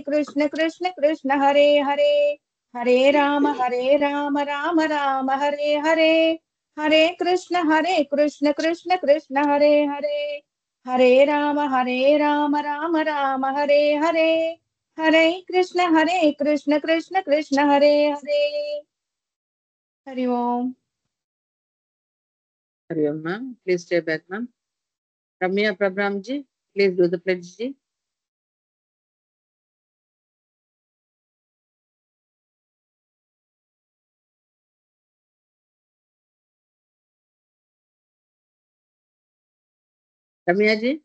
Krishna Krishna Krishna Hare Hare, Hare Ram Ram Ram Hare Hare, Hare Krishna Krishna Krishna Hare Hare, Hare Ram Ram Ram Hare Hare, Hare Krishna Krishna Krishna Hare Hare. Hari Om. Hari Om, ma'am. Please stay back, ma'am. Ramya Prabramji, please do the pledge, ji. Ramya ji.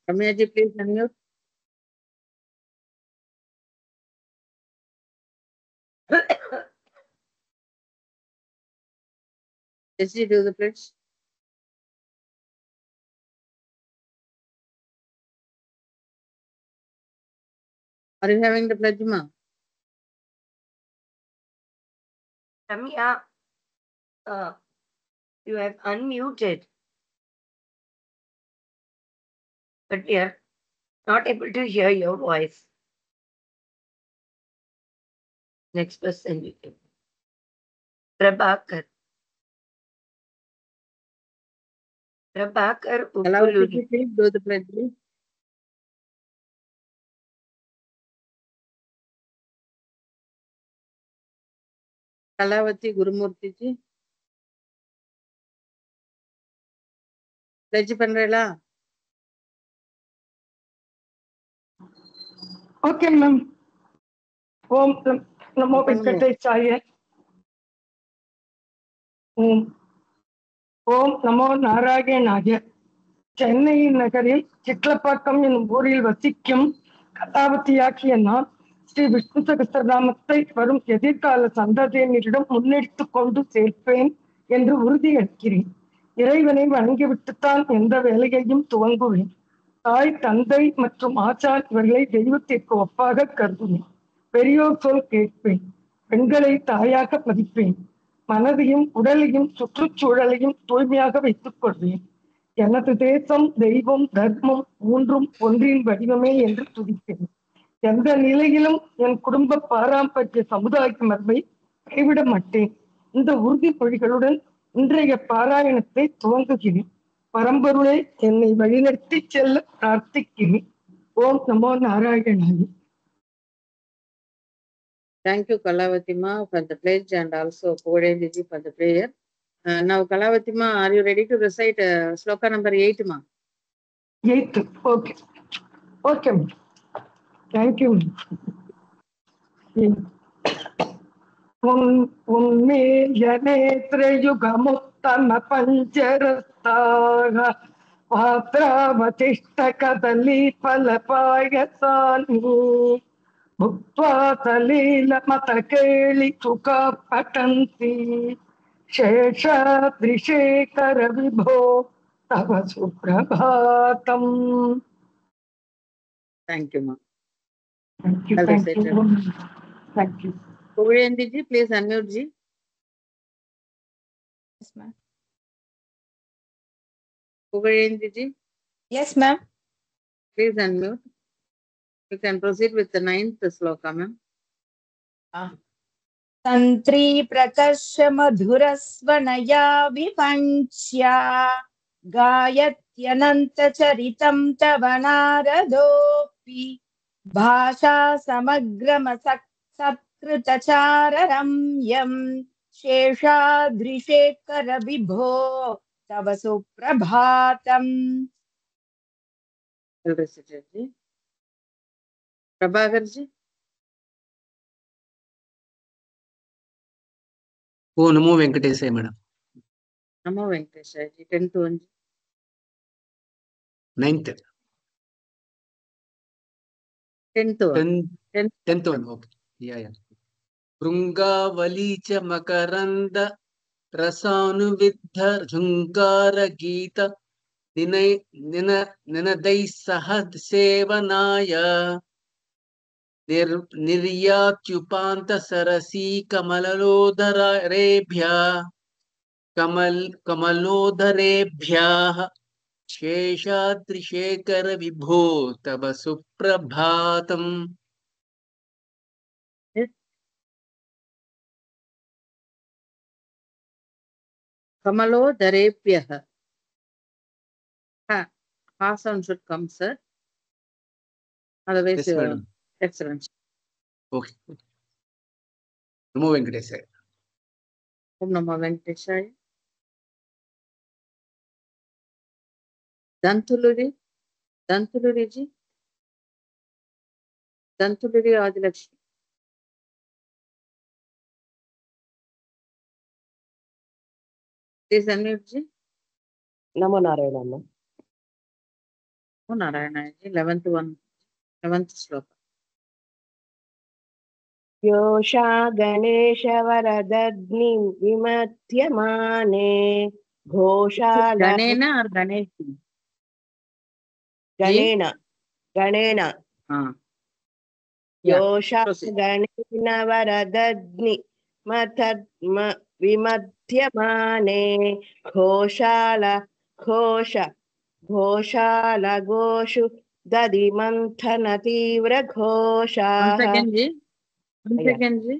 Ramya ji, please unmute. Yes, ji, do the pledge. Are you having the pledge, ma'am? Ramya, you have unmuted, but we are not able to hear your voice. Next person, Prabhakar. Prabhakar Kalavati Uppuluri. ji, please do the pledge, ji. Kalavati Gurumurthy ji. Pledge பண்றேளா? Okay, ma'am. Om Namo Venkatesaya. Om Namo Narayanaaya. Chennai நகரில் சிட்லப்பாக்கம் என்னும் ஊரில் வசிக்கும் கலாவதியாகிய நான் ஸ்ரீ விஷ்ணு சகஸ்ரநாமத்தை வரும் எதிர்கால சந்ததியினரிடம் முன்னெடுத்துக் கொண்டு சேர்ப்பேன் என்று உறுதியளிக்கிறேன். இறைவனை வணங்கிவிட்டுத்தான் எந்த வேலையையும் துவங்குவேன். தாய், தந்தை மற்றும் ஆச்சார் இவர்களை தெய்வத்திற்கு ஒப்பாக கருதுவேன். பெரியோர் சொல் கேட்பேன். பெண்களை தாயாக மதிப்பேன். மனதையும் உடலையும் சுற்றுச்சூழலையும் தூய்மையாக வைத்துக் கொள்வேன். எனது தேசம், தெய்வம், தர்மம் மூன்றும் ஒன்றின் வடிவமே என்று துதிப்பேன். எந்த நிலையிலும் என் குடும்ப பாரம்பரிய சமுதாய மரபை கைவிட மாட்டேன். இந்த உறுதிமொழிகளுடன் இன்றைய பாராயணத்தை துவங்குகிறேன். பரம்பொருளை என்னை வழிநடத்தி செல்ல பிரார்த்திக்கிறேன். ஓம் நமோ நாராயணாய. Thank you, Kalavati ma, for the pledge and also Kodendi ji for the prayer. Now, Kalavati ma, are you ready to recite sloka number 8, ma? 8. Okay. Okay. Thank you. उन्मेयनेत्रयुगमुत्तम पञ्चरस्ताः पात्रावतिष्ठ कदलीफलपायसानि भुक्त्वा सलीलमतकेळि चुका पठन्ति शेषाद्रिशेखर विभो तव सुप्रभातम्. Thank you, ma. Thank you. Well Thank recited. you. Thank you. Kodendi ji, please unmute ji. Yes, ma'am. Kodendi ji, Yes, ma'am. please unmute. You can proceed with the 9th sloka, ma'am. तंत्री प्रकर्ष मधुरस्वनया विपञ्च्या गायत्यनन्त चरितं तव नारदोऽपि भाषा समग्रमसत्कृतचाररम्यं शेषाद्रिशेखर विभो तव सुप्रभातम्. Well recited ji. Prabhakar ji. Oh, Namo Venkatesaya, madam. Namo Venkatesaya ji. 10th one ji. 9th. 10th one. 10th one. Okay. Yeah. Prungavali cha makaranda rasanuviddha jhunkara geeta ninadai sahad sevanaya निर्यात्युपांत सरसी कमलोदरेभ्यः శేషాద్రిశేఖర విభో తవ సుప్రభాతం. కమలోదరేభ్యః. Ha sound should come, sir. Otherwise, Yes, madam. excellent. Okay. నమో వెంకటేశాయ. ఓం నమో వెంకటేశాయ. Dantuluri ji, Dantuluri Adilakshmi. Please unmute ji. నమో నారాయణ అమ్మ. ఓ నారాయణ జీ. 11th శ్లోక. యోషా గణేశ వరదగ్ని విమధ్యమానే ఘోషాల గణేన ఆర్ గణేష్? గణేన గణేన యోషా proceed. గణేన వరదగ్ని విమధ్యమానే ఘోషాల ఘోషు దదిమంథన తీవ్ర ఘోషా. Once again ji.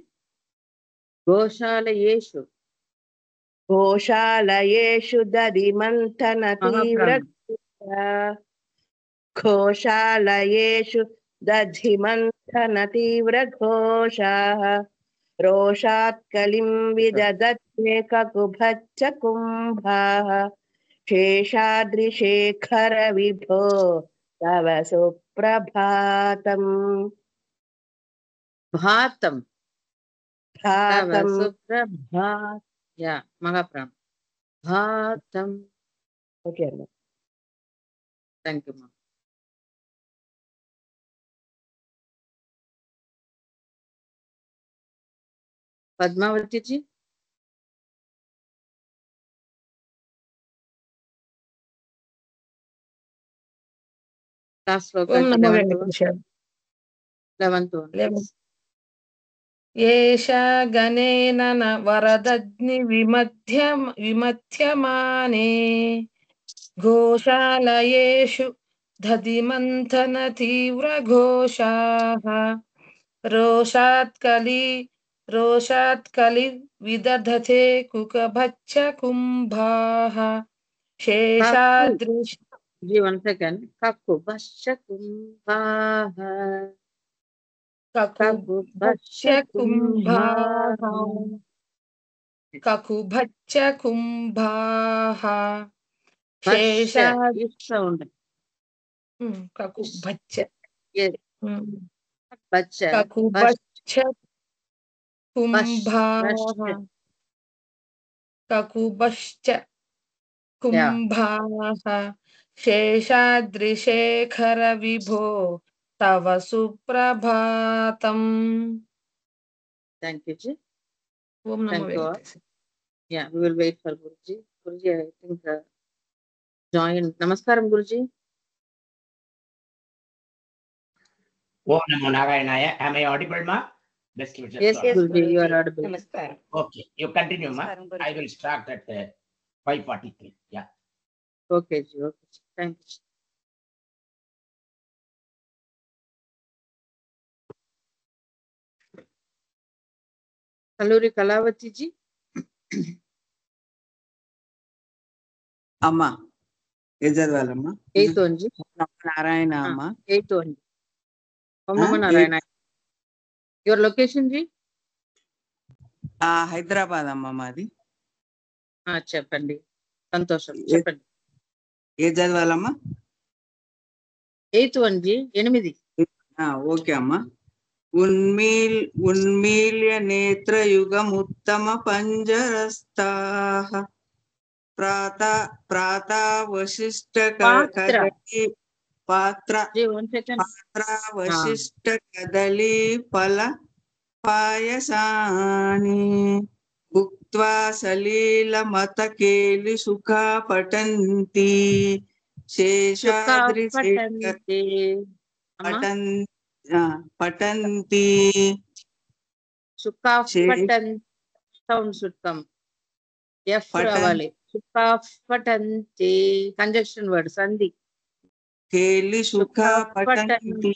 గోశాలయేషు ఘోషాలయేషు దదిమంథన తీవ్ర ఘోషాలయేషు దధిమంథన తీవ్ర ఘోషాః. రోషాత్ కలిం విదదత్తే కకుభచ్చ కుంభాః. శేషాద్రిశేఖర విభో తవ సుప్రభాతం. భాతం. భాతం సుప్రభాత. యా మహాప్రాణం. భాతం. ఓకే అన్న. థ్యాంక్ యూ మా. పద్మావతి జీ. లాస్ట్ శ్లోక. ఓం నమో వెంకటేశాయ. 11th one. ఏషా గణేన వరదగ్ని విమధ్యమానే ఘోషాలయేషు దధిమంథన తీవ్ర ఘోషాః. రోషాత్ కలి విదధతే కుకభచ్చ కుంభాః. శేషాద్రి जी 1 second. కకుభచ్చ కుంభాః. కకుభచ్చ కుంభాః. సౌండ్. కకుభచ్చ బచ్చ. కకుభచ్చ కుంభాః. కకుభశ్చ కుంభాః. శేషాద్రిశేఖర విభో తవ సుప్రభాతం. Thank you ji. ఓం నమో Thank you all. Venkatesaya. Yeah, we will wait for Guruji. Guruji, I think join. Namaskaram, Guruji. Om Namo Narayana. Am I audible, ma? Best wishes. Yes, to all. Guruji, you are audible. నమస్కారం. Okay, you continue, ma. I will start at 5:43. Yeah. Okay, Ji. Okay, Ji. Thank you. Ji. Kalluri Kalavati Ji. అమ్మా ఏం చదవాలమ్మా? 8th one Ji. Narayana అమ్మా. 8th one. Om Namo Narayana. Your location Ji? Hyderabad అమ్మా మాది. చెప్పండి. సంతోషం. చెప్పండి. ఏ చదవాలమ్మా? 8th one Ji. 8. Okay అమ్మా. ఉన్మీల్య నేత్రయుగముత్తమ పంజరస్థాః ప్రాతావశిష్ట పాత్రావశిష్ట కదలీ ఫల పాయసాని భుక్త్వా సలీల మత కేలి సుఖా పఠంతి శేషాద్రి పఠంతి. సుఖా పఠన్. Sound should come. F రావాలి. सुखाः पठन्ति कंजक्शन वर्ड संधि केलि सुखा पठन्ति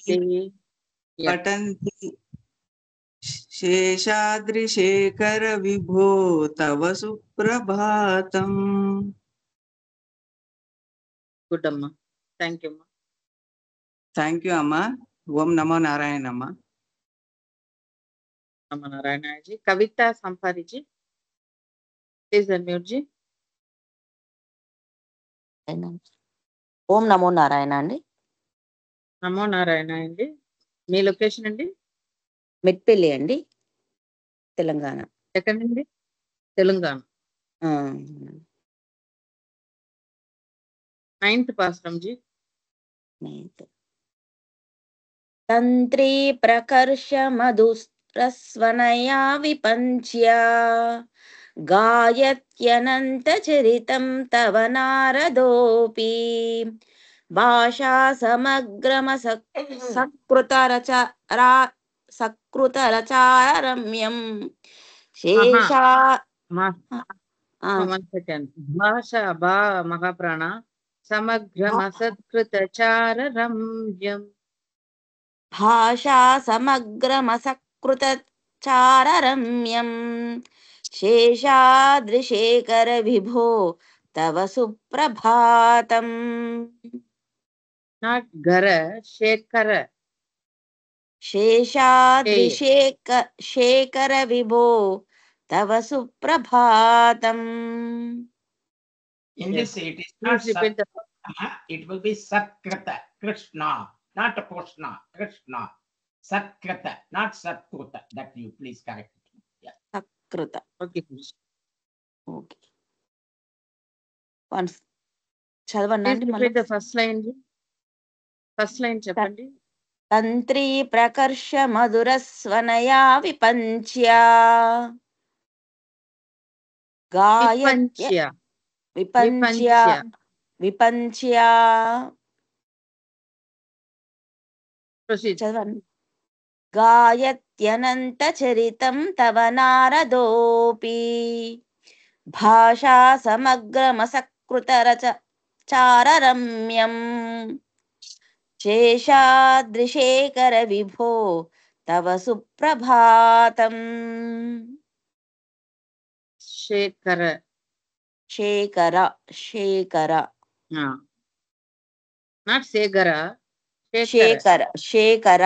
Yeah. पठन्ति शेषाद्रिशेखर विभो तव सुप्रभातम् Good amma. Thank you amma. Thank you అమ్మా ఓం నమో నారాయణ అమ్మా Amma Narayana ji. Kavita Sampari ji. Please unmute ji. ఓం నమో నారాయణ అండి. నమో నారాయణ అండి. మీ లొకేషన్ అండి? మెట్పల్లి అండి, తెలంగాణ. ఎక్కడండి? తెలంగాణ. 9th పాస్రం G. తంత్రీ ప్రకర్ష మధుస్రస్వనయా విపంచ్య గాయత్యనంత చరితం తవ నారదోపి భాషా సమగ్రమ సకృతరచారమ్యం శేషా. One second. భాషా బా మహాప్రాణ సమగ్రమసత్కృతచారరమ్యం. భాషా సమగ్రమసకృతచారరమ్యం శేషాద్రిశేఖర విభో తవ సుప్రభాతం. Not gara, Sekhara. శేషాద్రిశేఖర విభో తవ సుప్రభాతం. In this, it is not Please repeat the it will be Satkrita, Krishna, not Krishna, Krishna. Satkrita, not Satkrita. That you please correct it. Yeah. సకృత. Okay. Okay, once చదవండి Please అండి repeat మళ్ళీ. the first line ji. First line చెప్పండి. తంత్రీ ప్రకర్ష మధురస్వనయా విపంచ్య గాయత్య విపంచ్య. విపంచ్య Proceed. చదవండి. గాయత్యనంత చరితం తవ నారదోపి భాషా సమగ్రమసకృతరచారరమ్యం శేషాద్రిశేఖర విభో తవ సుప్రభాతం. శేఖర. శేఖర శేఖర Not శేఖర. శేఖర శేఖర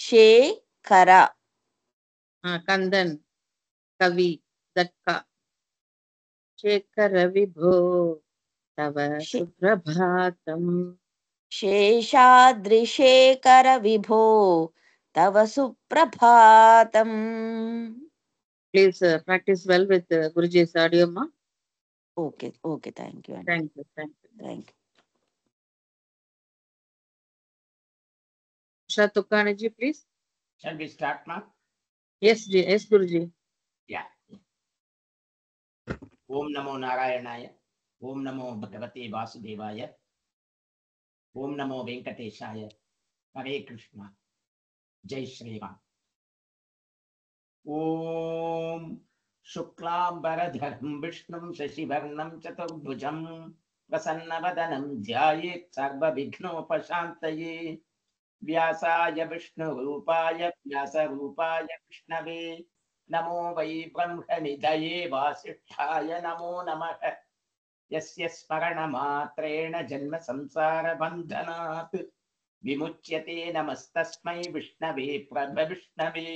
శేఖర. కందన్ కవి దక్క. శేఖర విభో తవ సుప్రభాతం. శేషాద్రిశేఖర విభో తవ సుప్రభాతం. Please practice well with Guruji's audio ma. Okay okay, thank you అండి. Thank you. Thank you. Thank you. Usha Tukkani ji, please. Shall we start now? Yes ji. Yes Guruji. Yeah. Om Namo Narayanaaya. Om Namo Bhagavate Vasudevaya. Om Namo Venkateshaya. Hare Krishna. Jai Shri Ram. Om Shuklambaradharam Vishnum Shashivarnam Chaturbhujam Prasannavadanam Dhyayet Sarvavighnopashantaye Vyasaya Vishnurupaya Vyasarupaaya Vishnave Namo Vai Brahmanidaye Vasishthaya Namo Namaha Yasya Smaranamatreణ Janma Samsara Bandhanat Vimuchyate Namastasmai Vishnave Prabha Vishnave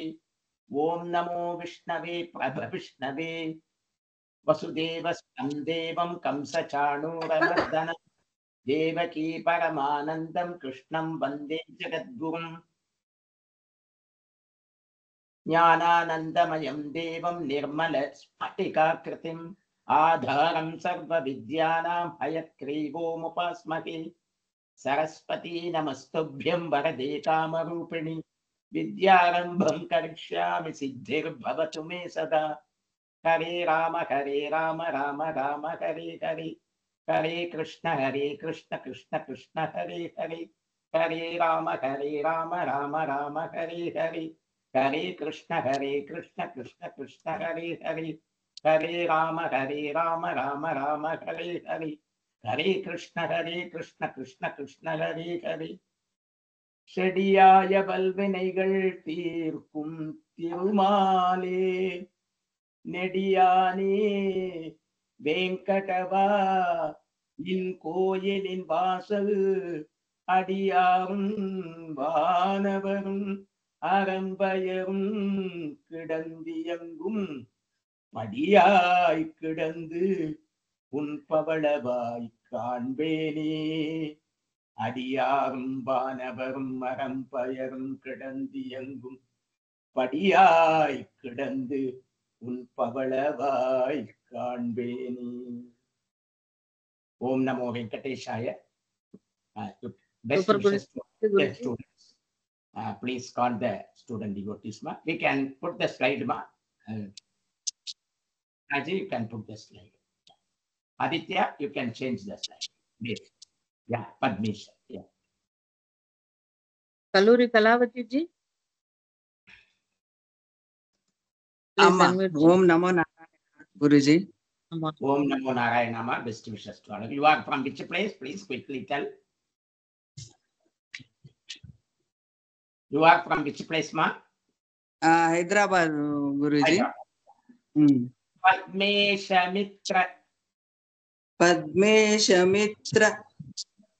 Om Namo Vishnave Prabha Vishnave Vasudevastam Devam Kamsa Chanuramaddana Devaki Paramanandam Krishnam Vande Jagadgurum Jnananandamayam Devam Nirmala Spatikakritim Adharam Sarva Vidyanam Hayakrivomupaasmahe Saraswati Namastubhyam Varade Kamarupini Vidyarambham Karishyami Siddhir Bhavatu Me Sada Hare Rama Rama Rama Hare Hare Hare Krishna Krishna Krishna Hare Hare Hare Rama Rama Hare Hare Hare Krishna Krishna Krishna Hare Hare Hare Rama, Rama Rama, Hare Hare. Hare Krishna, Krishna Krishna, Hare Hare. செடியாய பல்வினைகள் தீர்க்கும் திருமாலே நெடியானே வேங்கடவா இன் கோயிலின் வாசல் அடியாரும் வானவரும் அறம்பயரும் கிடந்தியங்கும் படியாய் கிடந்து உன் பவளவாய் காண்பேனே அடியாரும் வானவரும் அறம்பயரும் கிடந்தியங்கும் படியாய் கிடந்து உன் பவளவாய் காண்பேனே. ஓம் நமோ வெங்கடேஷாய. Best Super wishes to good. the students. Please call the student devotees, ma. We can put the slide, ma. Ajay, you can put the slide. Aditya, you can change the slide. Yes. Yeah, Padmesh. Yeah. Kaluri Kalavati ji. Please Amma, unmute. Om Namo Narayana, Guruji. Amma. Om Namo Narayana, best wishes to all of you. You are from which place? Please quickly tell. You are from which place, ma? Hyderabad, Guruji. Padmesha Mitra. Padmesha Mitra.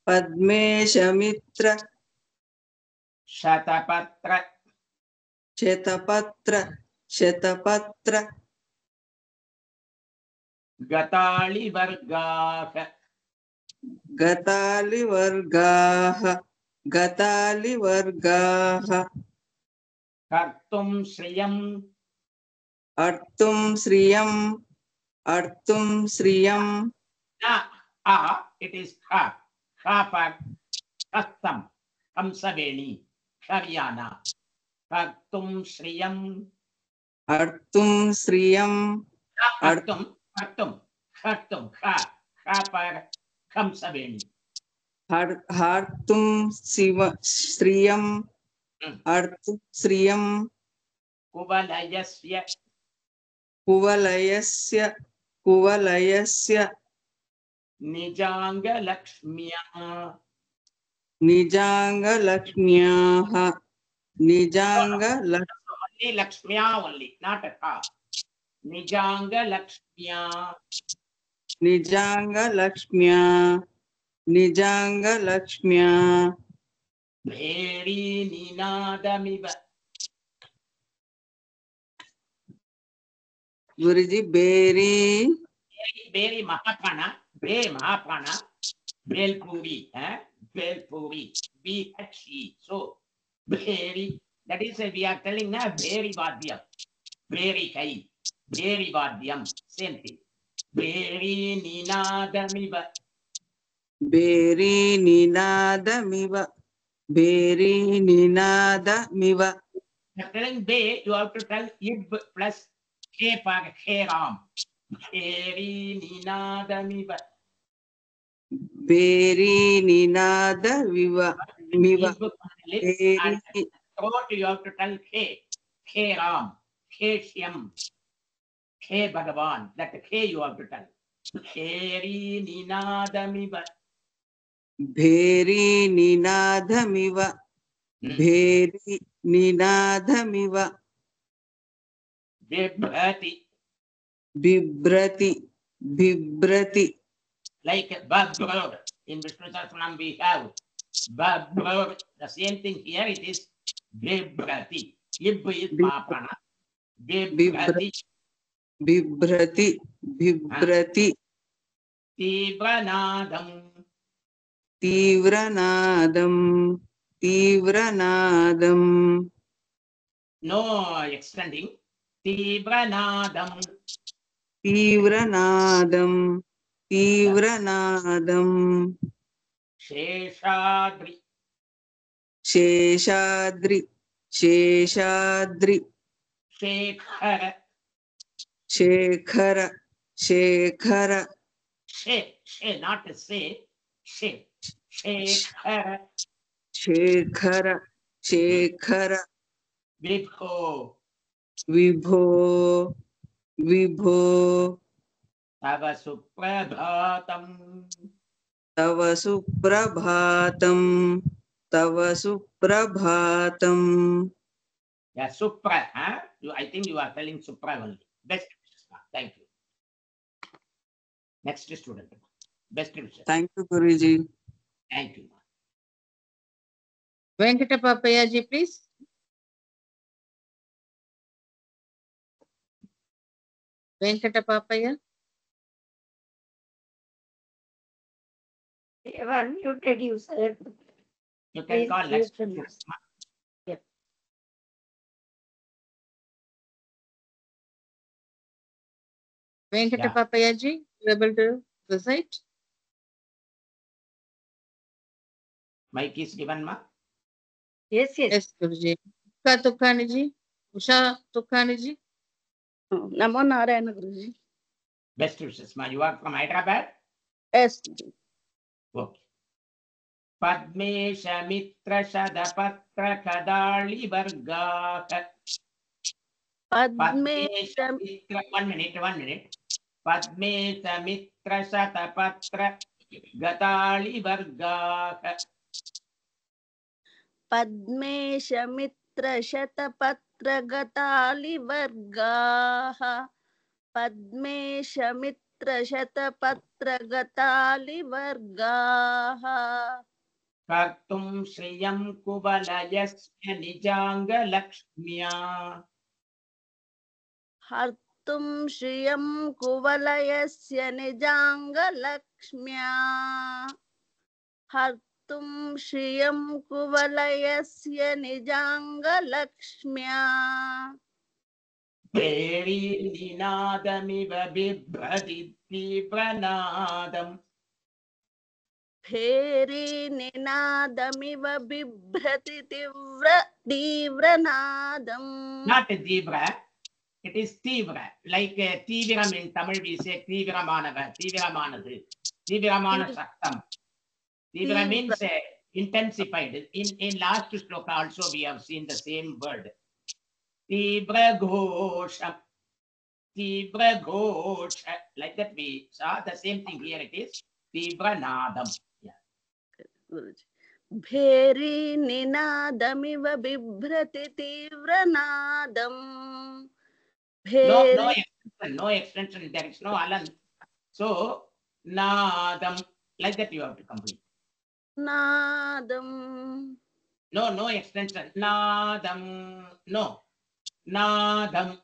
Padmesha Mitra. Shatapatra. Shetapatra. Shetapatra. Gatali Vargaha. Gatali Vargaha. Gatali Vargaha. Kartum Sriyam. Artum Sriyam. Artum Sriyam. It is Ha. Ha for Kastam. Kamsaveni. Haryana. Kartum Sriyam. Artum Sriyam. Kartum. Ha. Ha for Kamsaveni. Hartum Sriyam. Artum Sriyam. Kuvalayasya. Kuvalayasya. Kuvalayasya. Nijanga Lakshmiya. Nijanga Lakshmiyaha. Nijanga Only Lakshmiya only, not a ka. Nijanga Lakshmiya. Nijanga Lakshmiya. Nijanga Lakshmiya. Bheri Ninadamiva. Guruji, Beri. Bheri Mahapana. Be Mahapana. Belpuri. Belpuri. B-H-E. So, Bheri. That is, we are telling now, Bheri Vadyam. Bheri Kai. Bheri Vadyam. Same thing. Bheri Ninadamiva. Beri Ninadamiva. Beri Ninadamiva. You're telling Be, you have to tell Ib plus K for Kheram. Bheri Ninadamiva. Beri Ninadamiva. Miva. And throat you have to tell K. K Ram. K Shyam. K Bhagavan. That K you have to tell. Bheri Ninadamiva. Bheri Ninadamiva. Bheri Ninadamiva. Vibhrati. Bibrati. Bibrati. Like Babhur. In Vishnu Sahasranam we have Babhur. The same thing here it is Vibhrati. Ib is Mahapana. Vibhrati. Bibrati. Bibrati. Tibranadam. Tivranadam. Tivranadam. No extending. Tibranadam. Tivranadam. Tivranadam. Sheshadri. Sheshadri. Sheshadri. Shekhara. Shekhara. Shekhara. She, not to say. She. Shekhara. Shekhara. Shekhara. Vibho. Vibho. विभो तव सुप्रभातम् तव सुप्रभातम् तव सुप्रभातम् Yeah, Supra, huh? I think you are telling Supra only. Best wishes, ma. Thank you. Next student. Best wishes. Thank you, Guruji. Thank you, ma. Venkata Papaya ji, please. Venkata Papaya. You have unmuted you, sir. You can Please call mute next the student, mute. ma. Venkata Yeah. Papaya ji, you able to recite? Mic is given, ma. Yes, yes. Yes, Guruji. Usha Tukhani ji. Usha Tukhani ji. Namo Narayana Guruji. Best wishes, ma. You are from Hyderabad? Yes. Okay. Padmesh Mitra Shadapatra Kadali Vargaka. Padmesh Mitra, 1 minute. Padmesh Mitra Shadapatra Gatali Vargaka. Padmesh मित्र शतपत्र गतालिवर्गाः पद्मेश मित्र शतपत्र गतालिवर्गाः कर्तुं श्रियं कुवलयस्य निजाङ्गलक्ष्म्या हर्तुं श्रियं कुवलयस्य निजाङ्गलक्ष्म्या हर्तुं श्रियं कुवलयस्य निजाङ्गलक्ष्म्या भेरीनिनादमिव बिभ्रति तीव्रनादम् भेरीनिनादमिव बिभ्रति तीव्रनादम् Not Dibra, it is Tivra. Like Tiviram in Tamil we say Tiviramanava, Tiviramanadu, Tiviramana Saktam. Tivra means intensified. In last sloka also we have seen the same word. Tivra Ghosha. Tibra Ghosha. Like that we saw the same thing here it is. Tibra Nadam. भेरीनिनादमिव बिभ्रति तीव्रनादम् No extension, there is no alan. So, Nadam, like that you have to complete. Nadam. No extension. Nadam, no. Nadam.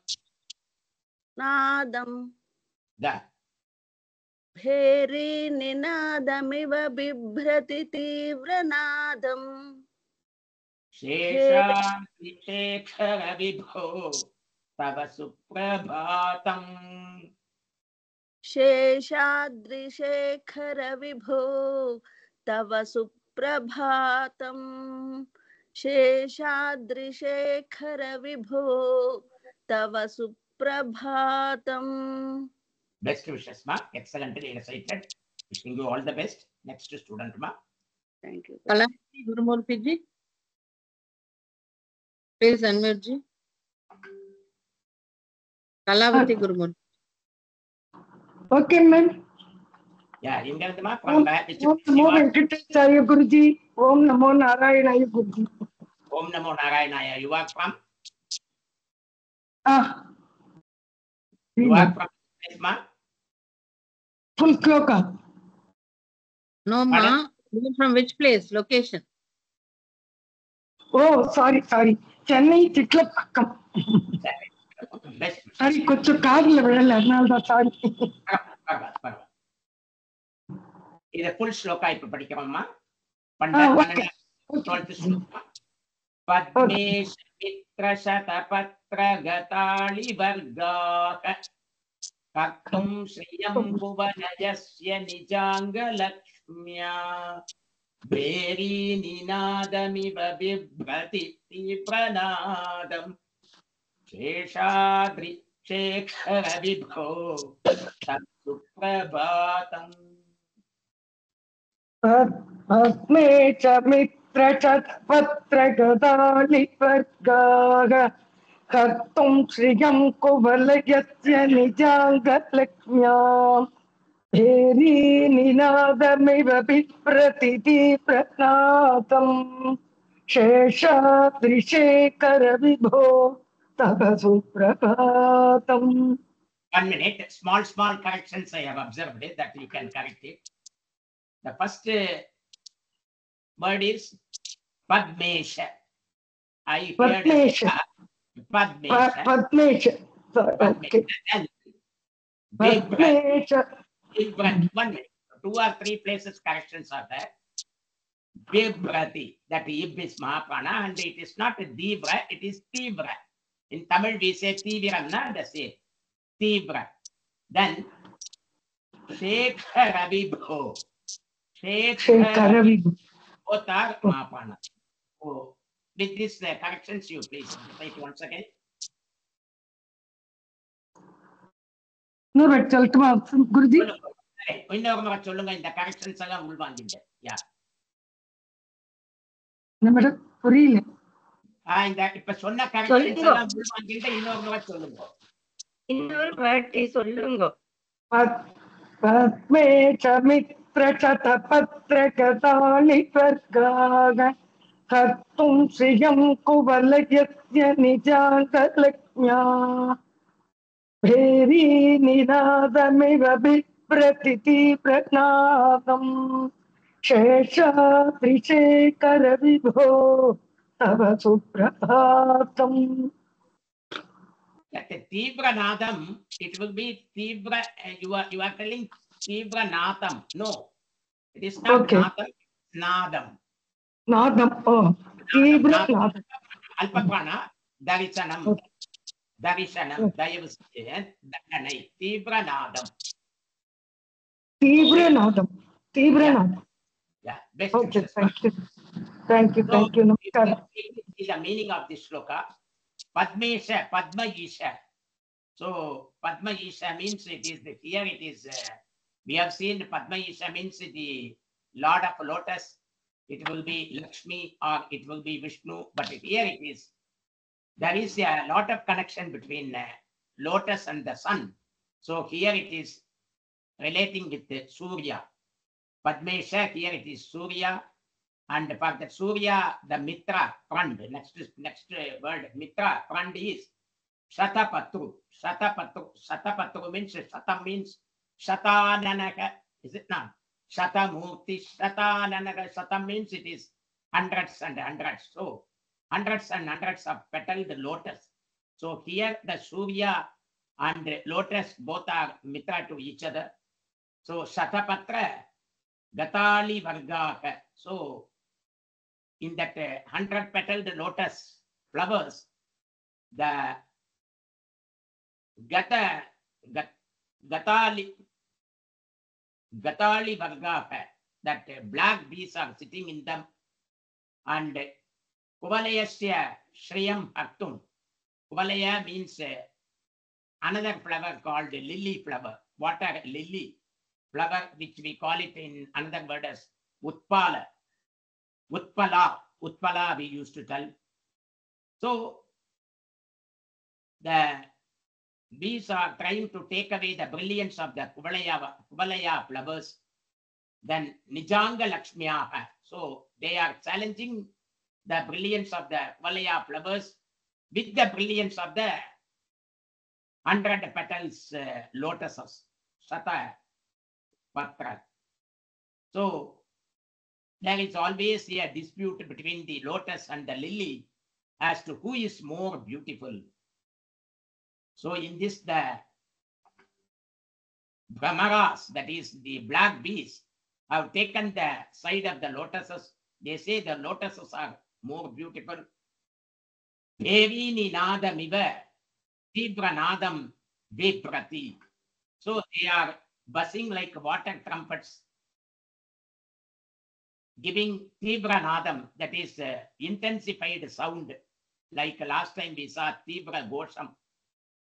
Nadam. That. भेरीनिनादमिव बिभ्रति तीव्रनादम् शेषाद्रिशेखर विभो तव सुप्रभातम् शेषाद्रिशेखर विभो तव सुप्रभातम् शेषाद्रिशेखर विभो तव सुप्रभातम्. Best wishes, ma. Excellently recited. Wishing you all the best. Next student, ma. Thank you. Kalavati Gurumurthy ji. Please unmute ji. Kalavati Gurumurthy. Okay, ma'am. Yeah, you can from back. Om Namo Venkatesaya Guruji. Om Namo Narayanaya Guruji. Om Namo Narayanaya. You are from? You are from ma? Full sloka. No, ma. You from which place? Location? Oh, sorry. Chennai Chitlapakkam. Sorry, koncham kaadla vidala adnalda sorry. This full sloka ipo padikkamma. Okay. 12th sloka. Padmesh Mitra Shatapatra Gatali Vargaka Kartum Shriyam Bhuvanayasya Nijangalakshmya Beri Ninadamiva Bibhrati Pranadam Sheshadri Shekhara Vibho Suprabhatam Padmecha Mitra Chatpatra Gadali Vargaha कर्तुं श्रियं कुवलयस्य निजाङ्गलक्ष्म्याम् भेरी निनादमिव बिभ्रति प्रज्ञातम् शेषाद्रिशेखर विभो तव सुप्रभातम्. 1 minute. Small corrections I have observed it, that you can correct it. The first word is Padmesha. I heard Padmesha. Padmesha. Padmesha. Okay. And Padmesha. Bibrati. 1 minute. 2 or 3 places corrections are there. Bibrati. That Ib is Mahaprana and it is not Dibra, it is Tibra. In Tamil we say Tiviranna, the same. Tibra. Then Shekhara Vibho. Shekhara Vibho. Both are Mahaprana. Oh, with this corrections, you please write once again. No, but Guruji. இன்னொரு முறை சொல்லுங்க இந்த corrections எல்லாம் உள்வாங்கிட்டு யா madam புரியல இந்த இப்ப சொன்ன corrections எல்லாம் உள்வாங்கிட்டு இன்னொரு முறை சொல்லுங்க இன்னொரு வாட்டி சொல்லுங்க பத்மேஷ மித்ரசத பத்ரகதாளி வர்காக கர்த்தும் ஸ்ரியம் குவலயஸ்ய நிஜாங்கலக்ஞா भेरी निनादमिव बिभ्रति प्रज्ञातम् शेषाद्रिशेखर विभो तव सुप्रभातम्. Tibra Nadam, it will be Tibra, you are telling Tibra Nadam. No, it is not okay. Nadam. Nadam, oh, Tibra Nadam. Alpaprana, Darishanam. Okay. Darishanam, Dayavusayan, Danai, Tibra Nadam. Tibra Nadam. Tibra Nadam. Yeah, best. Okay, thank you. Thank you, thank you. This is the meaning of this shloka. Padmesha, Padma Isha. So, Padma Isha means it is the here it is, we have seen Padma Isha means the Lord of Lotus. It will be Lakshmi or it will be Vishnu, but here it is. There is a lot of connection between lotus and the sun. So here it is relating with Surya. Padmesha, here it is Surya. And for the Surya, the Mitra, Prand, next word, Mitra, Prand is Shatapatru. Shatapatru means, Shatam means Shatananaga, is it not? Shatamurti, Shatananaga, Shatam means it is hundreds and hundreds. So, hundreds and hundreds of petaled lotus. So here the Surya and lotus both are mitra to each other. So Shatapatra, Gatali Vargaka. So in that 100 petaled lotus flowers, the Gatali Vargaka, that black bees are sitting in them, and Kuvalayasya Shriyam Aktum. Kuvalaya means another flower called lily flower, water lily flower, which we call it in another word as Utpala. Utpala we used to tell. So the bees are trying to take away the brilliance of the Kuvalaya flowers. Then Nijanga Lakshmiyaha. So they are challenging the brilliance of the Kuvalaya flowers with the brilliance of the 100 petals lotuses, Shata Patra. So there is always a dispute between the lotus and the lily as to who is more beautiful. So in this, the Brahmaras, that is the black bees, have taken the side of the lotuses. They say the lotuses are more beautiful. Devini Nadamiva, Tibra Nadam Viprati. So they are buzzing like water trumpets, giving Tibra Nadam, that is intensified sound, like last time we saw Tibra Gosham,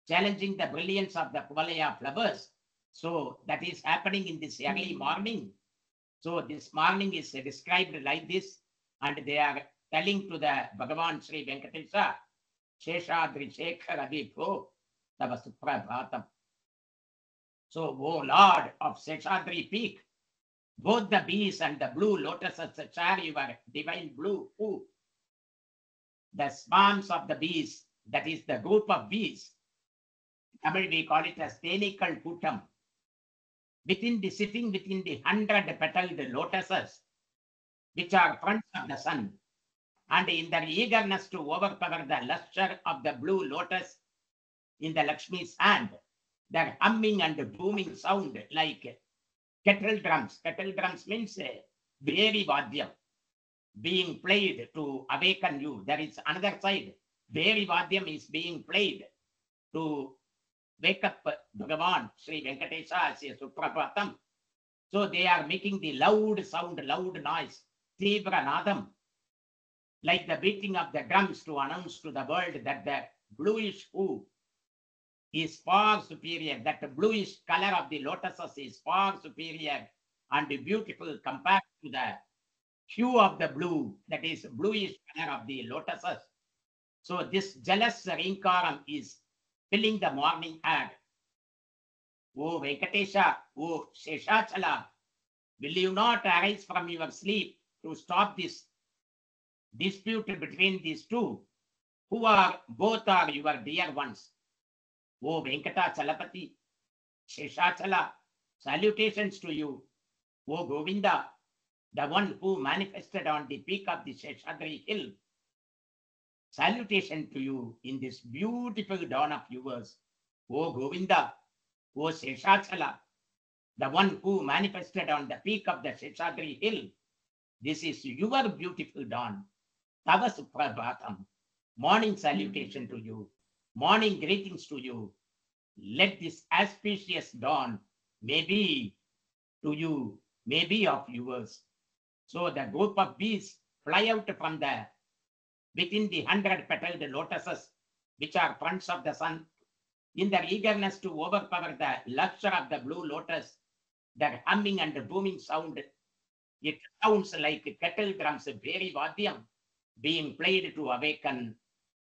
challenging the brilliance of the Kuvalaya flowers. So that is happening in this early morning. So this morning is described like this, and they are telling to the Bhagavan Sri Venkatesha Sheshadri Shekhara Vibho Tava Suprabhatam. So, O Lord of Sheshadri Peak, both the bees and the blue lotuses share your divine blue hue. The swarms of the bees, that is the group of bees, Tamil we call it as Tenikal Kutam, sitting within the 100-petaled lotuses, which are fronts of the sun, and in their eagerness to overpower the luster of the blue lotus in the Lakshmi's hand, their humming and booming sound like kettle drums. Kettle drums means Bheri Vadyam, being played to awaken you. There is another side. Bheri Vadyam is being played to wake up Bhagavan, Sri Venkatesha as a Suprabhatam. So they are making the loud sound, loud noise, Tibra Nadam, like the beating of the drums to announce to the world that the bluish hue is far superior, that the bluish color of the lotuses is far superior and beautiful compared to the hue of the blue, that is bluish color of the lotuses. So this jealous rinkaram is filling the morning air. O Venkatesha, O Sheshachala, will you not arise from your sleep to stop this dispute between these two, who are both are your dear ones? O Venkatachalapati, Sheshachala, salutations to you. O Govinda, the one who manifested on the peak of the Sheshadri hill. Salutation to you in this beautiful dawn of yours. O Govinda, O Sheshachala, the one who manifested on the peak of the Sheshadri hill. This is your beautiful dawn. Tava Suprabhatam. Morning salutation to you. Morning greetings to you. Let this auspicious dawn may be to you, may be of yours. So the group of bees fly out from the within the 100-petaled lotuses, which are fronts of the sun, in their eagerness to overpower the luster of the blue lotus, their humming and booming sound. It sounds like kettle drums, Bheri Vadyam, being played to awaken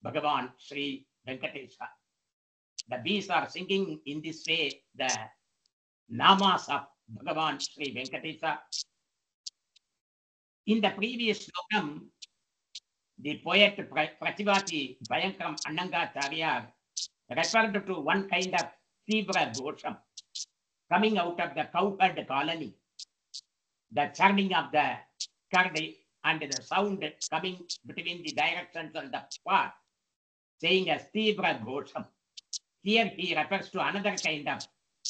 Bhagavan Sri Venkatesha. The bees are singing in this way the namas of Bhagavan Sri Venkatesha. In the previous slokam, the poet Prativati Bhayankram Annangacharya referred to one kind of Tibra Ghosham coming out of the cowherd colony, the churning of the curd and the sound coming between the directions on the path, saying as Tibra Ghosham. Here he refers to another kind of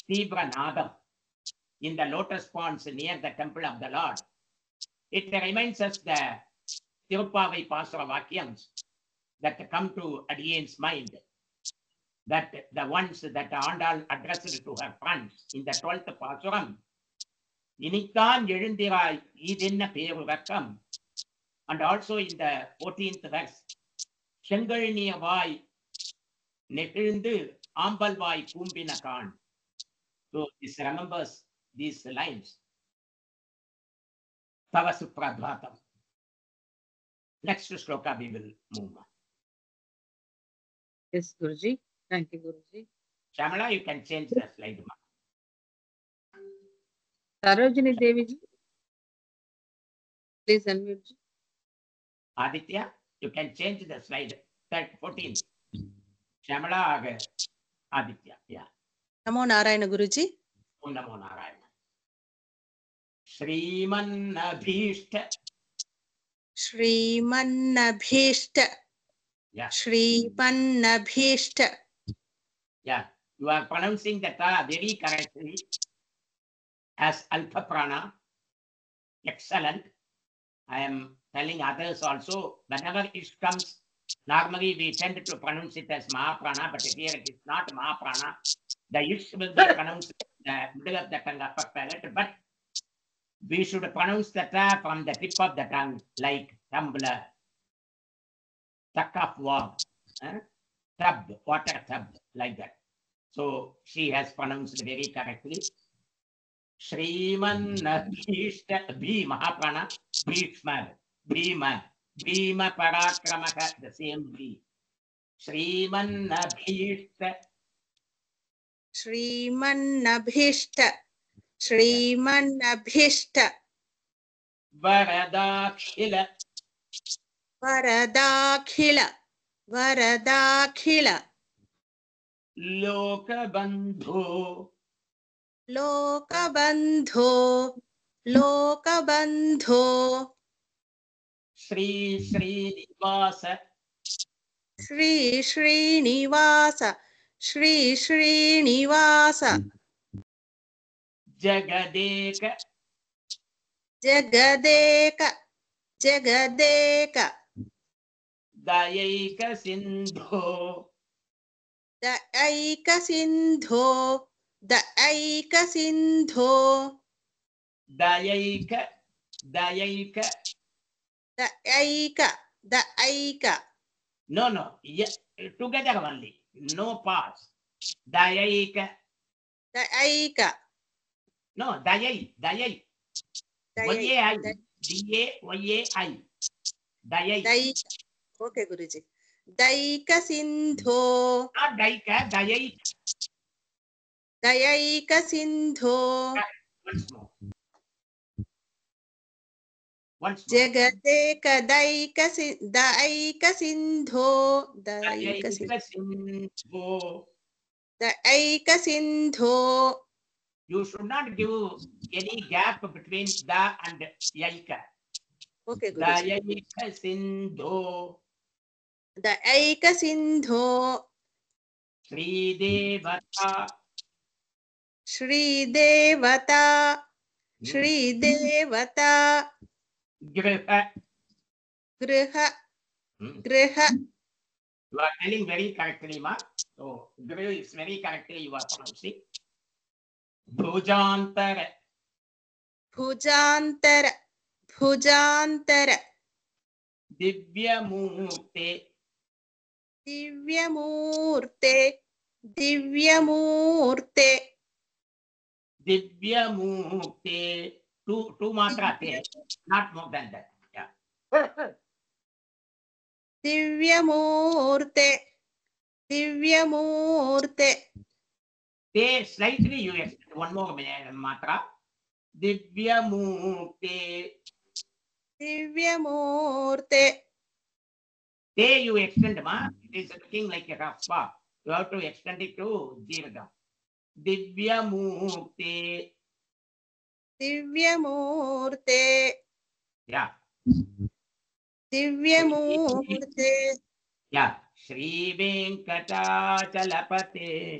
Tibra Nadam in the lotus ponds near the temple of the Lord. It reminds us the Tirupavai Pasara Vakyams that come to Adiyan's mind, that the ones that Andal addressed to her friends in the 12th Pasuram, Inikkan எழுந்திராய் இதென்ன பேருறக்கம், and also in the 14th verse, Shengalniyavai நெகிழ்ந்து ஆம்பல்வாய் கூம்பினகான். So this remembers these lines. Tava Suprabhatam. Next shloka we will move on. Yes, Guruji. Thank you, Guruji. Shamala, you can change the slide. Sarojini Devi ji, please unmute. Aditya, you can change the slide. 14. Shamala, Aditya. Yeah. Namo Narayana Guruji. Om Namo Narayana. Shrimannabhishta. Shrimannabhishta. Yeah. Shrimannabhishta. Yeah. You are pronouncing that very correctly as Alpha Prana. Excellent. I am telling others also, whenever it comes, normally we tend to pronounce it as Mahaprana, but here it is not Mahaprana. The ish will be pronounced in the middle of the tongue, upper palate, but we should pronounce the ta from the tip of the tongue, like tumbler, tuck of warm, tub, water tub, like that. So she has pronounced very correctly. Shrimannabhishta, Bhi Mahaprana, Bhishma, Bhima, Bhima Parakramaha, the same Bhi. श्रीमन्नभीष्ट श्रीमन्नभीष्ट श्रीमन्नभीष्ट वरदाखिल वरदाखिल वरदाखिल लोकबन्धो लोकबन्धो लोकबन्धो श्री श्रीनिवास श्री श्रीनिवास श्री श्रीनिवास जगदेक जगदेक जगदेक दयैक सिन्धो दयैक सिन्धो दयैक सिन्धो दयैक दयैक दयैक दयैक no yeah, together only no pause दयैक दयैक no दयै दयै YAI DAYAI दयै दयैक ओके गुरुजी दैक सिन्धो not दैक दयै दयैक सिन्धो once more जगदेक दैक दयैक सिन्धो दयैक सिन्धो दयैक सिन्धो you should not give any gap between the and yaika okay guruji दयैक सिन्धो दयैक सिन्धो श्रीदेवता श्रीदेवता श्रीदेवता गृह गृह गृह you are telling very correctly ma so gृह is very correctly you are pronouncing भुजान्तर भुजान्तर भुजान्तर दिव्यमूर्ते दिव्यमूर्ते दिव्यमूर्ते दिव्यमूर्ते two matra te not more than that yeah दिव्यमूर्ते दिव्यमूर्ते te slightly you extend one more matra divyamurte दिव्यमूर्ते te you extend ma it is looking like a raspa you have to extend it to dirgha divyamurte दिव्यमूर्ते yeah दिव्यमूर्ते yeah Shri Venkatachalapate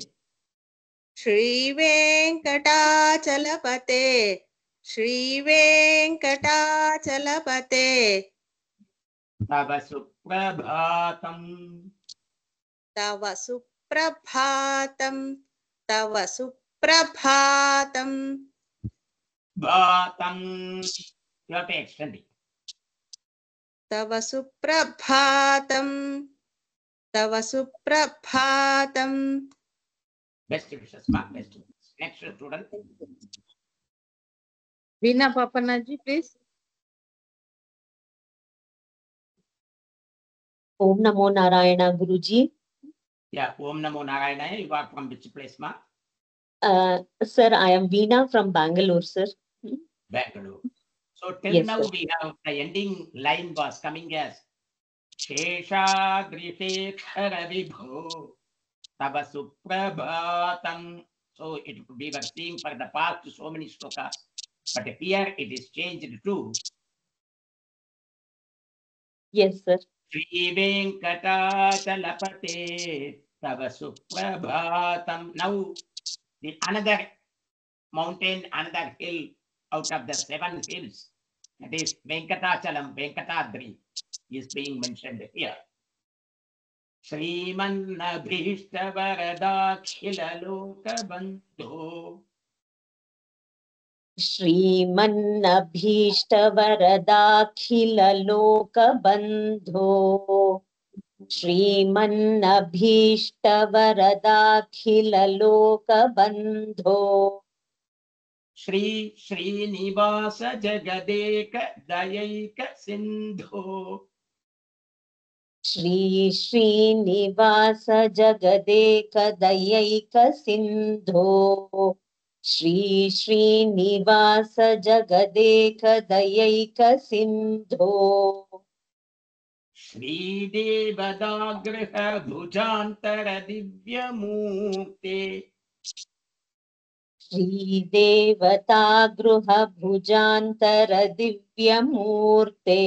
श्रीवेङ्कटाचलपते श्रीवेङ्कटाचलपते तव सुप्रभातम् तव सुप्रभातं तव सुप्रभातं भातम् you have to extend it तव सुप्रभातं तव सुप्रभातं best wishes ma best wishes next student Veena Papanna ji, please. Om Namo Narayana Guruji. yeah Om Namo Narayana you are from which place ma Sir, I am Veena from Bangalore, sir. Bangalore so till Yes, now sir. we have the ending line was coming as Sheshadrishekhara Vibho Tava Suprabhatam so it we were seeing for the past so many shlokas but here it is changed to Yes, sir. Shri Venkatachalapate Tava Suprabhatam now the another mountain another hill out of the 7 hills that is Venkatachalam Venkatadri is being mentioned here Srimannabhishta Varadakhila Lokabandho Shrimannabhishtavaradakhila-lokabandho. Shrimannabhishtavaradakhila-lokabandho. Shri Srinivasa Jagadeka Dayaika Sindho Shri Srinivasa जगदेक दयैक सिंधो Shri Srinivasa जगदेक दयैक सिंधो श्रीदेवदागृह भुजान्तर दिव्यमूर्ते श्रीदेवता गृह भुजान्तर दिव्यमूर्ते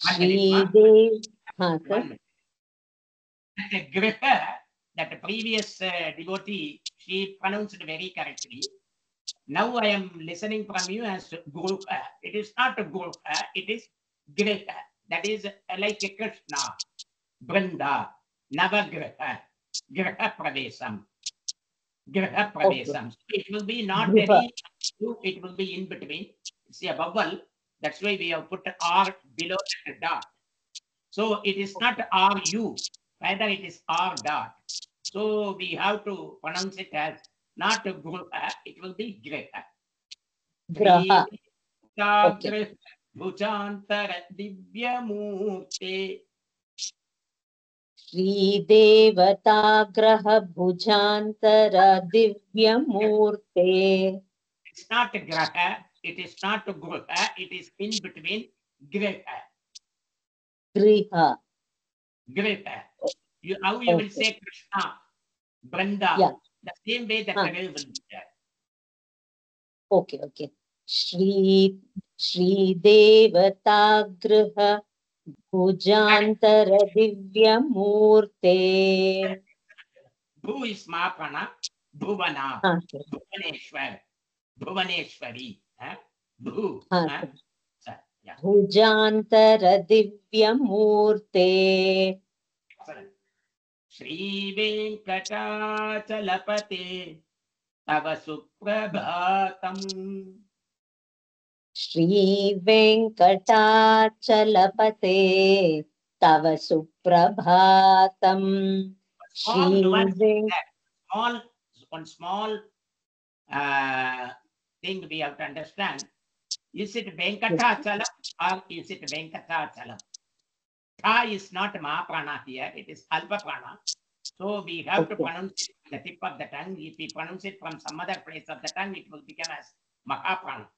श्रीदेव हाँ sir That griha, that previous devotee, she pronounced very correctly. Now I am listening from you as Guruha. It is not Guruha, it is Griha. That is like a Krishna, Brinda, Navagriha, Griha Pravesam. Griha Pravesam. So it will be not very, it will be in between. It's a vowel. That's why we have put R below the dot. So it is not RU, rather it is R dot. So we have to pronounce it as not Gruha, it will be Griha. Graha. Okay. Bhujantara Divyamurte. श्रीदेवता ग्रह भुजान्तर दिव्यमूर्ते. It's not Graha, it is not Gruha, it is in between Griha. Griha. Griha. How you will say Krishna, Branda, yeah. The same way that the will be there. Okay, okay. Shri Devata Griha Bhujantar Divyamurte. Bhu is Mahapana, Bhuvana, Bhuvaneshwar, Bhuvaneshwari. Bhu. Yeah. Bhujantar Divyamurte. Shri Venkatachalapate Tava Suprabhatam. Shri Venkatachalapate Tava Suprabhatam. One small thing we have to understand. Is it Venkatachalam or is it Venkatachalam? Tha is not Mahaprana here, it is Alpa Prana. So we have to pronounce it from the tip of the tongue. If we pronounce it from some other place of the tongue, it will become as Mahaprana.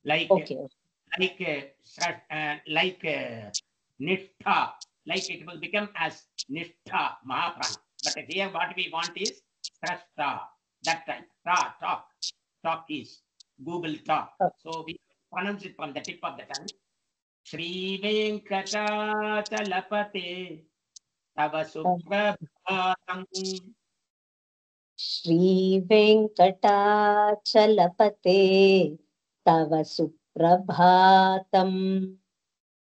Like Nishtha, like it will become as Nishtha, Mahaprana. But here what we want is Srashta, that time. Talk is Google talk. So we pronounce it from the tip of the tongue. Shri Venkatachalapate Tava Suprabhatam. Shri Venkatachalapate Tava Suprabhatam.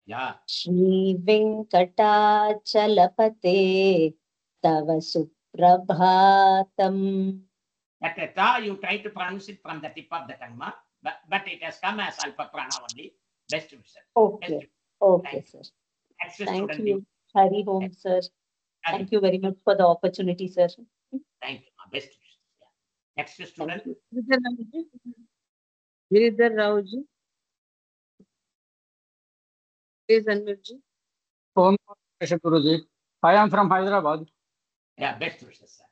Yeah. Shri Venkatachalapate Tava Suprabhatam. That ta you try to pronounce it from the tip of the tongue, but it has come as Alpa Prana only. Best wishes. Okay. Okay, sir. Thank you. Hari Om, sir. Thank you very much for the opportunity, sir. Thank you. Best wishes. Yeah. Next student. Giridhar Rauji. Please unmute ji. Om Guruji. I am from Hyderabad. Yeah, best wishes, sir.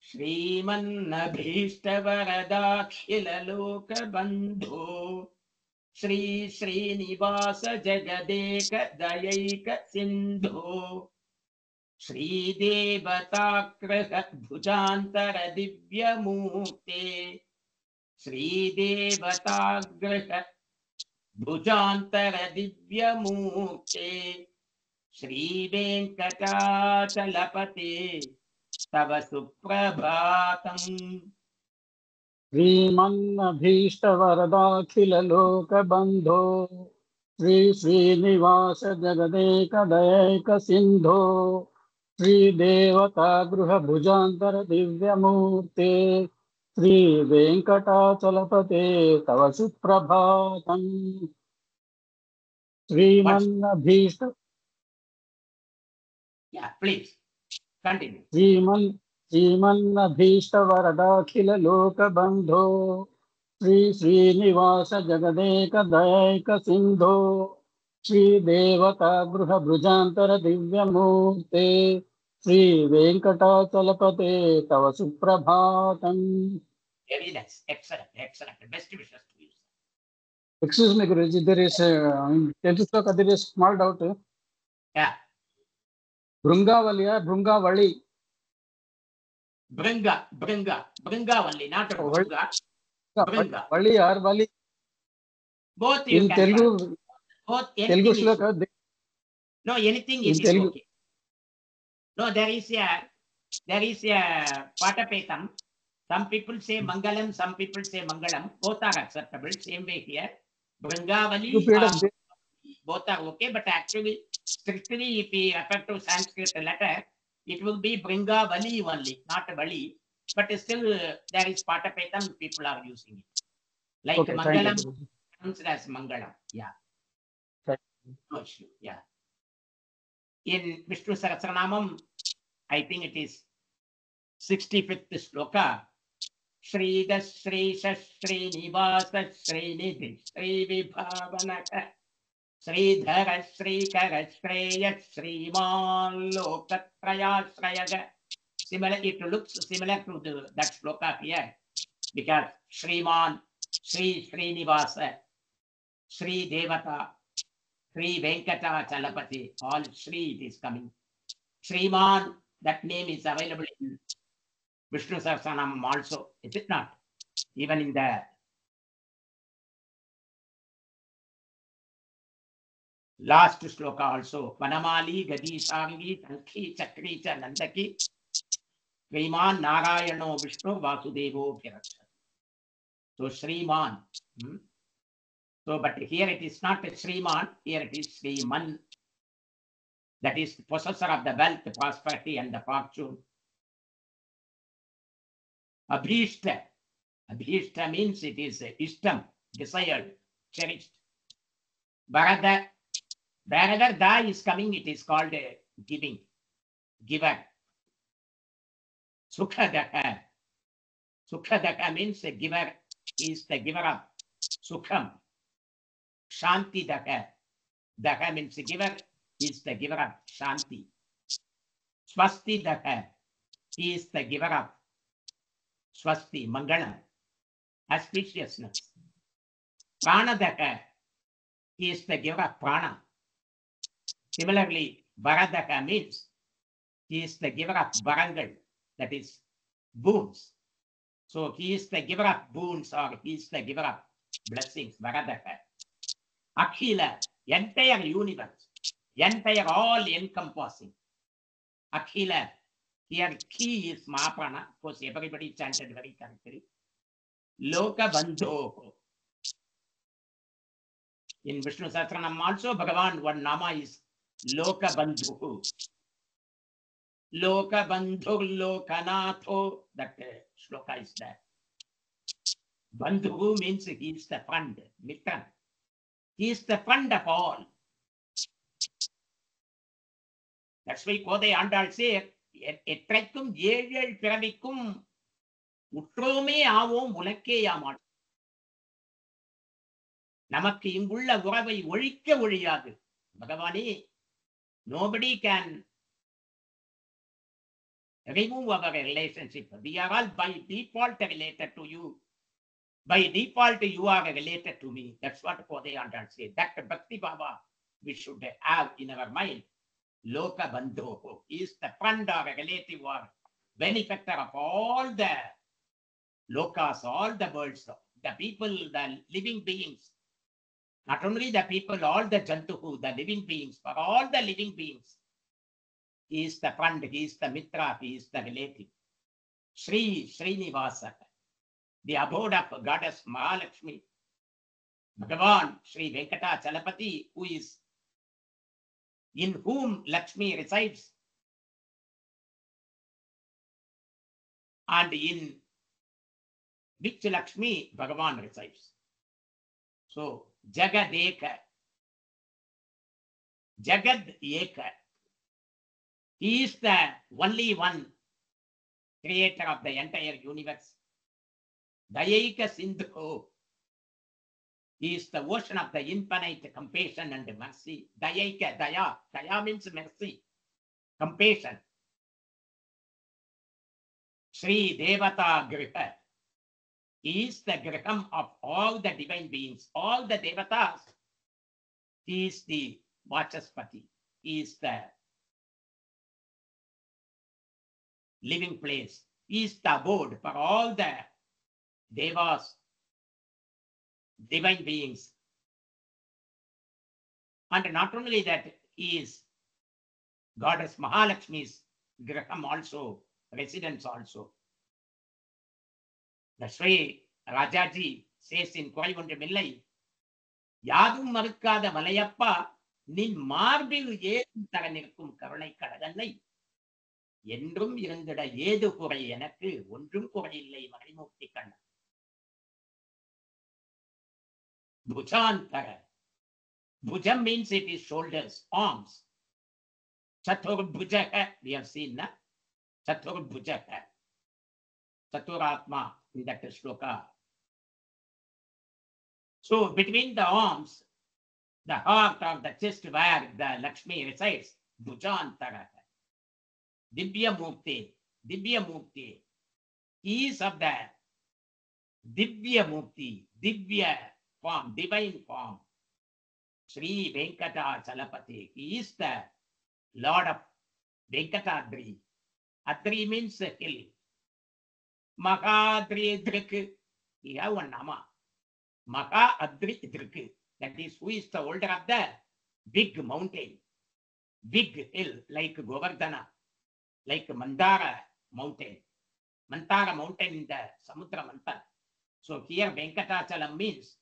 Shrimanabhishtavaradakhila lokabandho Shri Srinivasa Jagadeka Dayaka Sindho Shri Devatakraha Bhujantara Divyamurte Shri Devatagraha Bhujantara Divyamurte Shri Venkatachalapate Tava Suprabhatam. श्रीमन्नभीष्टवरदाखिललोकबन्धो Shri Srinivas जगदेकदयैक सिन्धो श्रीदेवता गृहभुजान्तर दिव्यमूर्ते श्रीवेङ्कटाचलपते तव सुप्रभातम्. श्रीमन्नभीष्ट Yeah, please continue. श्रीमन्नभीष्टवरदाखिललोकबन्धो Shri Srinivas जगदेकदयैक सिन्धो श्रीदेवता गृहभृजान्तर दिव्यमूर्ते श्रीवेङ्कटाचलपते तव सुप्रभातम्. Very nice. Excellent. Excellent. Best wishes to you. Excuse me, Guruji, there is in 10th sloka there is small doubt. Yeah. Brungavaliya, Brungavali. Bringa only, not a Brunga. Bringa. Vali or Vali. Both you In can Telugu, try. Both Telugu anything is sloka. okay. No, anything In it is Telugu. okay. No, there is a Patapetam. Some people say Mangalam, some people say Mangalam. Both are acceptable. Same way here. Brangavali, both are okay, but actually, strictly, if we refer to Sanskrit letter, it will be Brangavali only, not Vali. But still, there is Patapetam, people are using it. Like Okay, Mangalam, pronounced as Mangalam. Yeah. No issue. Yeah. In Vishnu Sahasranamam, I think it is 65th sloka. Shrida Shri Shri Nivasa Shri Nidhi Shri Vibhavanaka Sridhara Shri Kara Shreya Shriman Lokatraya Shrayaga. Similar, it looks similar to that sloka here, because Shriman, Shri Srinivasa, Shri Devata, Shri Venkata Chalapati, all Shri it is coming. Shriman, that name is available in Vishnu Sahasranamam also, is it not? Even in the last sloka also, Vanamali, Gadi, Shangi, Sankhi, Chakri, Nandaki, Sriman, Narayano, Vishnu, Vasudevo, Bhiraksha. So Sriman. So, but here it is not a Sriman, here it is Sriman. That is the possessor of the wealth, the prosperity, and the fortune. Abhishta. Abhishta means it is ishtam, desired, cherished. Bharada, da is coming, it is called giving, giver. Sukhadaka. Sukhadaka means a giver, is the giver of sukham. Shanti daka. Daka means a giver, is the giver of shanti. Swasti daka, he is the giver of swasti, mangalam, auspiciousness. Prana daka, he is the giver of prana. Similarly, Varadaka means he is the giver of varangal, that is boons. So he is the giver of boons, or he is the giver of blessings, Varadaka. Akhila, entire universe, entire all encompassing. Akhila, here key is Mahaprana, of course everybody chanted very correctly. Loka Bandho. In Vishnu Sahasranam also, Bhagavan, one nama is Loka Bandhu. Loka Bandhu Lokanatho, that shloka is there. Bandhu means he is the friend, Mitran. He is the friend of all. That's why Kodai Andal say, Etrekum Jejel Piravikum Utrome Avom Ulake Yamat. Namaki Imbulla Vurabai Ulika Uriadu. Bhagavani, nobody can remove our relationship. We are all by default related to you. By default, you are related to me. That's what Kodai Andal say. That Bhakti Baba we should have in our mind. Loka Bandho is the friend or a relative or benefactor of all the lokas, all the worlds, the people, the living beings. Not only the people, all the jantuhu, the living beings, for all the living beings. He is the friend, he is the mitra, he is the relative. Sri Srinivasa, the abode of goddess Mahalakshmi. Bhagavan, Sri Venkata Chalapati, who is in whom Lakshmi resides, and in which Lakshmi Bhagavan resides. So, Jagadeka, Jagad Eka, he is the only one creator of the entire universe. Dayaika Sindhu, He is the ocean of the infinite compassion and mercy. Dayaika, daya. Daya means mercy, compassion. Sri Devata Griha. He is the griham of all the divine beings, all the devatas. He is the Vachaspati. He is the living place. He is the abode for all the devas, divine beings. And not only that, he is Goddess Mahalakshmi's griham also, residence also. The Sri Rajaji says in Koivundamillai, Yadum Marukada Malayappa, Nin Marbil Yedum Taranirkum Karunai Kadaganai, Yendrum Yendada Yedu Koreyanaki, Undrum Koreyille Marimukti Kana. Bhujan Tara. Bhujam means it is shoulders, arms. Chatur Bhujaka, we have seen that. Chatur Bhujaka. Chaturatma in that shloka. So between the arms, the heart or the chest where the Lakshmi resides, Bhujantara. Divya Mukti. Divya Mukti. He is of the Divya Mukti, Divya form, divine form. Sri Venkata Chalapati. He is the Lord of Venkatadri. Adri means a hill. Mahadri Drik. He have one nama. Maha Adri Drik. That is who is the older of the big mountain, big hill like Govardhana, like Mandara mountain. Mantara mountain in the Samudra Mantara. So here Venkatachalam means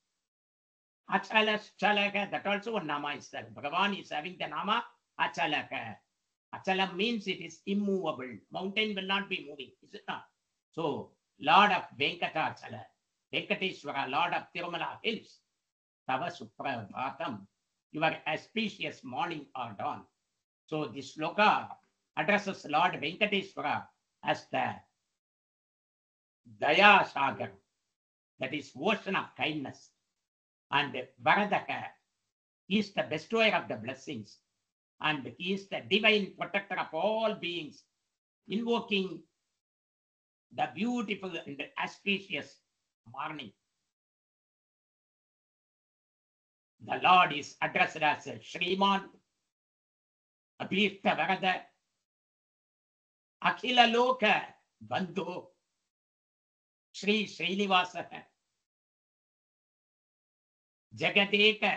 Achala Chalaka, that also one nama is there. Bhagavan is having the nama Achalaka. Achalam means it is immovable. Mountain will not be moving, is it not? So Lord of Venkatachala, Venkateshwara, Lord of Tirumala Hills, Tava Suprabhatam, your auspicious morning or dawn. So this sloka addresses Lord Venkateshwara as the Daya Sagar, that is ocean of kindness. And Varadaka is the bestower of the blessings. And he is the divine protector of all beings, invoking the beautiful and auspicious morning. The Lord is addressed as Shriman, Abhirta Varada, Akhila Loka Bandhu, Sri Srinivasa, Jagadeka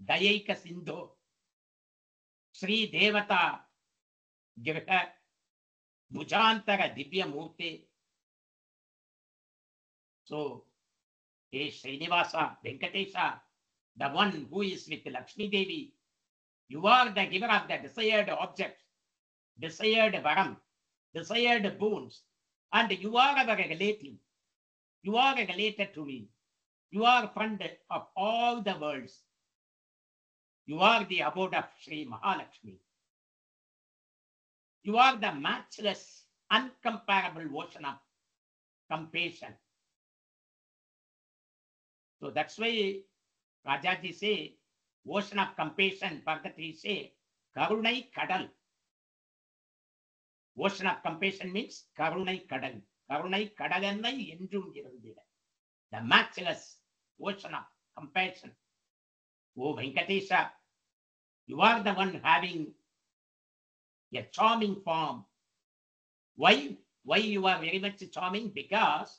Dayaika Sindhu, Sri Devata Girha, Bhujantara Divya Murti. So, Srinivasa, Venkatesha, the one who is with Lakshmi Devi, you are the giver of the desired objects, desired varam, desired boons, and you are our relative. You are related to me. You are friend of all the worlds. You are the abode of Sri Mahalakshmi. You are the matchless, uncomparable ocean of compassion. So that's why Rajaji say, ocean of compassion, Bhagavati say, Karunai Kadal. Ocean of compassion means Karunai Kadal. Karunai Kadalanai Endrum Irundira. The matchless ocean of compassion. Oh Venkatesha, you are the one having a charming form. Why you are very much charming? Because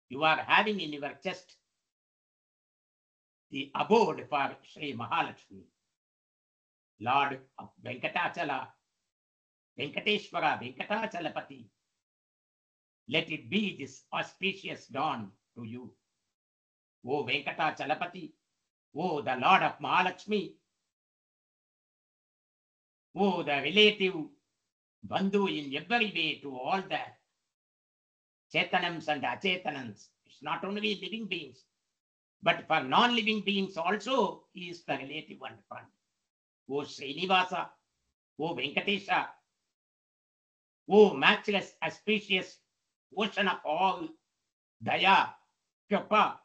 you are having in your chest the abode for Sri Mahalakshmi, Lord of Venkatachala, Venkateshwara, Venkatachalapati. Let it be this auspicious dawn to you. O Venkatachalapati, O the Lord of Mahalakshmi, O the relative Bandhu in every way to all the Chetanams and Achetanams. It's not only living beings, but for non-living beings also, he is the relative and friend. O Srinivasa, O Venkatesha, O matchless, auspicious ocean of all Daya, Kripa,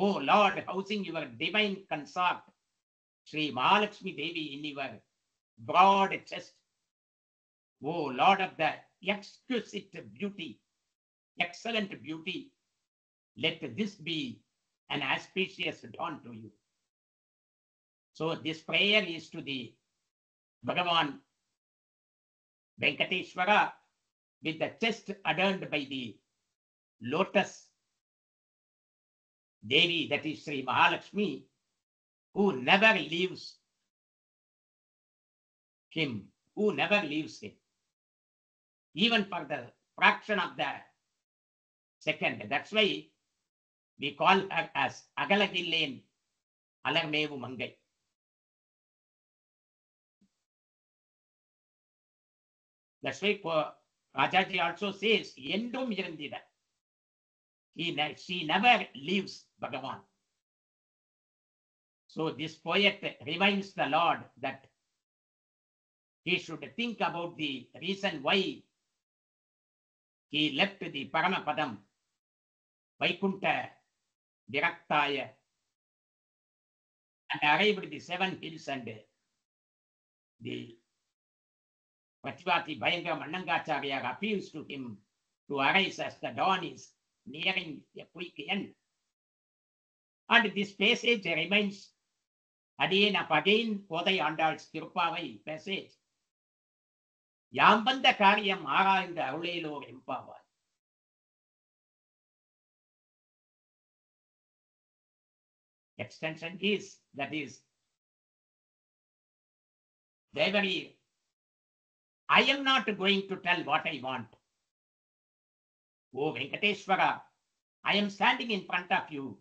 Oh Lord, housing your divine consort, Sri Mahalakshmi Devi, in your broad chest. Oh Lord of the exquisite beauty, excellent beauty, let this be an auspicious dawn to you. So this prayer is to the Bhagavan Venkateshwara with the chest adorned by the lotus Devi, that is Sri Mahalakshmi, who never leaves him, who never leaves him, even for the fraction of the second. That's why we call her as Agalagillen Alarmevu Mangai. That's why Rajaji also says, Endum Irandida. She never leaves Bhagavan. So this poet reminds the Lord that he should think about the reason why he left the Paramapadam, Vaikuntha Viraktaya, and arrived at the 7 hills, and the Prativati Bhayanka Mannangacharya appeals to him to arise as the dawn is nearing a quick end. And this passage reminds again Kodai Andal's Tirupavai passage. Yambanda Karyam Arayanda Arulelo Empava. Extension is, that is, Devari, I am not going to tell what I want. Oh Venkateshwara, I am standing in front of you,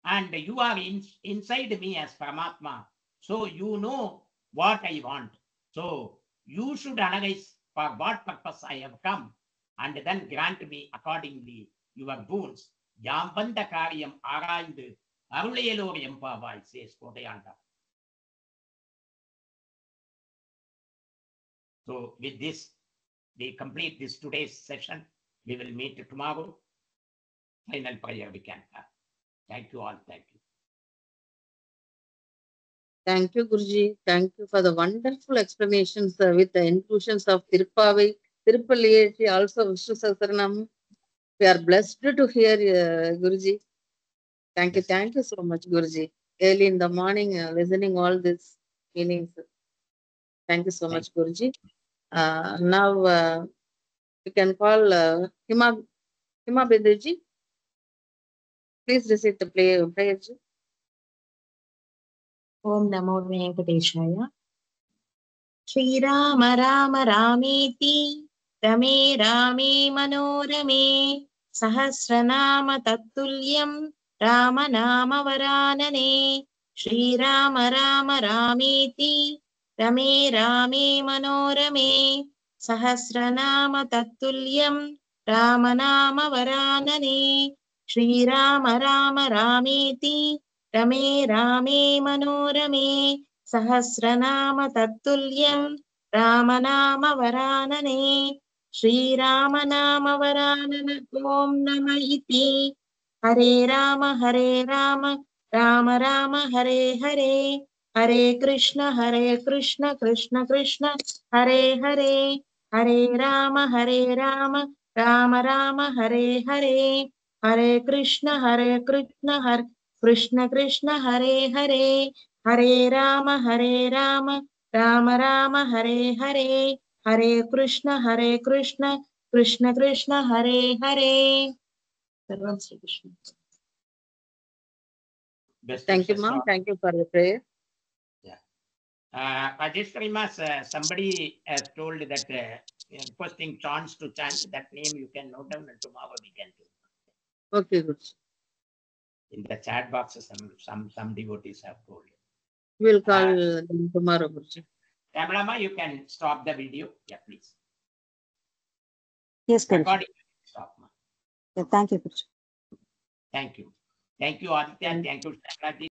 and you are inside me as Paramatma. So you know what I want. So you should analyze for what purpose I have come, and then grant me accordingly your boons. Yambanda Karyam Arayand Arulelo Empavai, says Kodayanda. So with this, we complete this today's session. We will meet tomorrow. Final prayer we can have. Thank you all. Thank you. Thank you, Guruji. Thank you for the wonderful explanations with the inclusions of Tirupavai, Tirupalli, also Vishnu Sahasranam. We are blessed to hear Guruji. Thank you. Thank you so much, Guruji. Early in the morning, listening all these meanings. Thank you so much, Guruji. Now we can call Hima Bidriji. Please recite the prayer. Om Namo Venkateshaya. Shri Rama Rama Rameti Rame Rame Manorame Sahasranama Tattulyam Rama Nama Varanane Shri Rama Rama Rameti Rame Rame Manorame Sahasranama Tattulyam Rama Nama Varanane Shri Rama Rama Rameti Rame Rame Manorame Sahasranama Tattulyam Ramanama Varanane Shri Ramanama Varanana Om Nama Iti Hare Rama Rama Rama Hare Hare Hare Krishna Krishna Krishna Hare Hare Hare Rama Rama Rama Hare Hare Hare Krishna Krishna Krishna Hare Hare Hare Rama Rama Rama Hare Hare Hare Krishna Krishna Krishna Hare Hare. Thank you, ma'am. Thank you for the prayer. Yeah. Rajeshwari, somebody has told that requesting chants to chant, that name you can note down and tomorrow we can do. Okay, good. In the chat box, some devotees have told. We'll call them tomorrow, Guruji. Tamilama, you can stop the video. Yeah, please. Yes, Guruji. Recording, stop. Yeah, thank you, Guruji. Thank you. Thank you, Aditya. Thank you, Shamlaji.